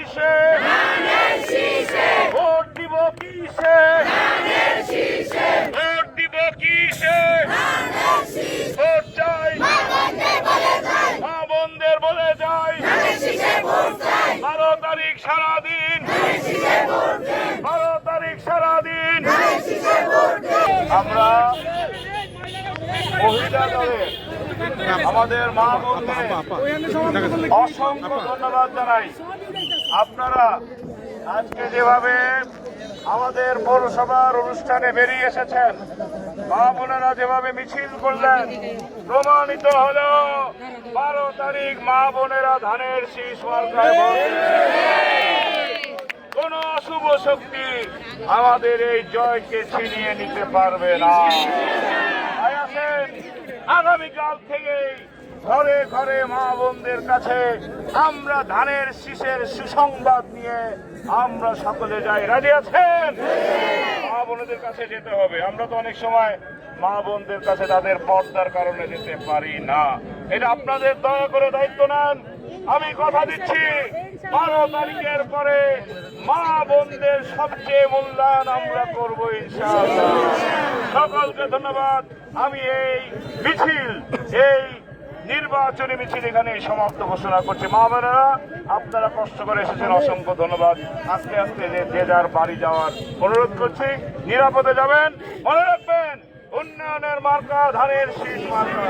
শীষে ভোট দিব কিসে ভোট দিব কিসে ভোট চাই মা বোনদের বলে যাই 12 তারিখ সারাদিন 12 তারিখ সারাদিন আমরা মহিলা দলের আমাদের মা বোনদের অসংখ্য ধন্যবাদ জানাই। আপনারা আজকে যেভাবে আমাদের পৌরসভার অনুষ্ঠানে বেরিয়ে এসেছেন, মা বোনেরা যেভাবে মিছিল করলেন, প্রমাণিত হলো 12 তারিখ মা বোনেরা ধানের শীষ মার্কায় ভোট কোন অশুভ শক্তি আমাদের এই জয়কে ছিনিয়ে নিতে পারবে না। আগামীকাল থেকে ঘরে ঘরে মা বোনদের কাছে আমরা ধানের শীষের সুসংবাদ নিয়ে আমরা সকলে যাই। রাজি আছেন? মা বোনদের কাছে যেতে হবে। আমরা তো অনেক সময় মা বোনদের কাছে তাদের পর্দার কারণে যেতে পারি না। এটা আপনাদের দয়া করে দায়িত্ব নেন। আমি কথা দিচ্ছি 12 তারিখের পরে মা বোনদের সবচেয়ে মূল্যায়ন আমরা করবো ইনশাআল্লাহ। সকলকে ধন্যবাদ। আমি এই মিছিল, এই নির্বাচনী মিছিল এখানে সমাপ্ত ঘোষণা করছি। মা বোনেরা, আপনারা কষ্ট করে এসেছেন, অসংখ্য ধন্যবাদ। আস্তে আস্তে যে যার বাড়ি যাওয়ার অনুরোধ করছি। নিরাপদে যাবেন। মনে রাখবেন, উন্নয়নের মার্কা ধানের শীষ মার্কা।